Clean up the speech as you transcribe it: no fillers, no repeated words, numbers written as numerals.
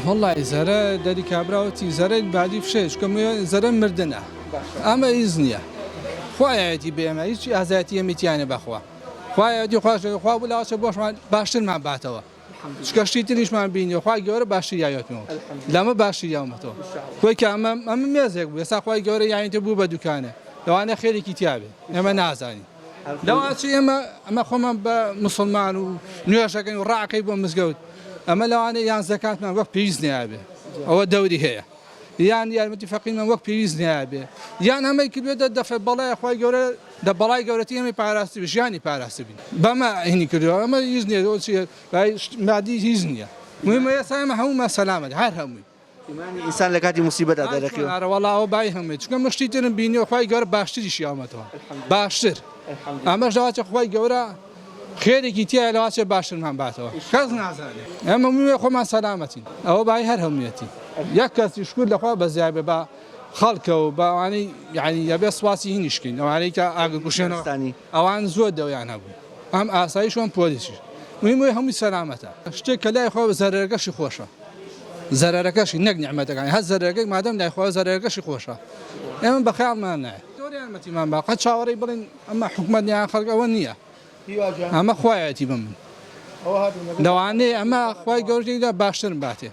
والله زرا داری کابراوتی زرا بعدی فشش کم زرا مردنه اما ایزنیه خوایتی بیم هیچ ازاتی میتیانه بخوا خوایتی خوا بلا چه باشتر من بعتوا شکشتی تریش من بینی خوای گوره باشی یایت میو لما باشی یامتو خوای که اما میازه بود اصلا خوای گوره یعنی تو بو بدکانه لو انا خیلی کتابه اما نازانی لو أشي أما خم بمسلمان ونياشكين وراعي بمسجود أما لو أنا يعني زكاة من وقت بيزني أبي أو الدوري هي يعني المتفقين من وقت بيزني أبي يعني هم يكل بيد الدفع بلاي أخوي جورا دبلاي جورتي هم يباراسي بش يعني يباراسي بما هني كده أما يزني أول شيء باي معدي يزني مهم يسامح هم ما سلامة هرهم يعني إنسان لقاتي مصيبة هذا أنا والله أو باي هم شكون مشتيتن بيني أخوي جورا باشتري شيامته باشتر أما جوات أخوي جورا خيري كتير لواتش باشتر من بعده كذا نازل أما مو يخو مع سلامتي أو باي هرهميتي يكثر يشكر لأخوي بزيادة با خلقه وبا يعني يبي صواسي هنيشكين أو عليك أقول كشنا أو عن زود ده يعني أبو هم أسايش وهم بوليس مهم هم سلامته اشتكى لا أخوي زرقش خوشة زرقش نقنع متى يعني هالزرق ما دام لا أخوي زرقش خوشة أما بخير ما نعه دوري المتي ما بقى قد شاوري بلين أما حكمتني عن خلق ونية أما خواتي بمن لو عني أما خوي جورجي ده باشتر باته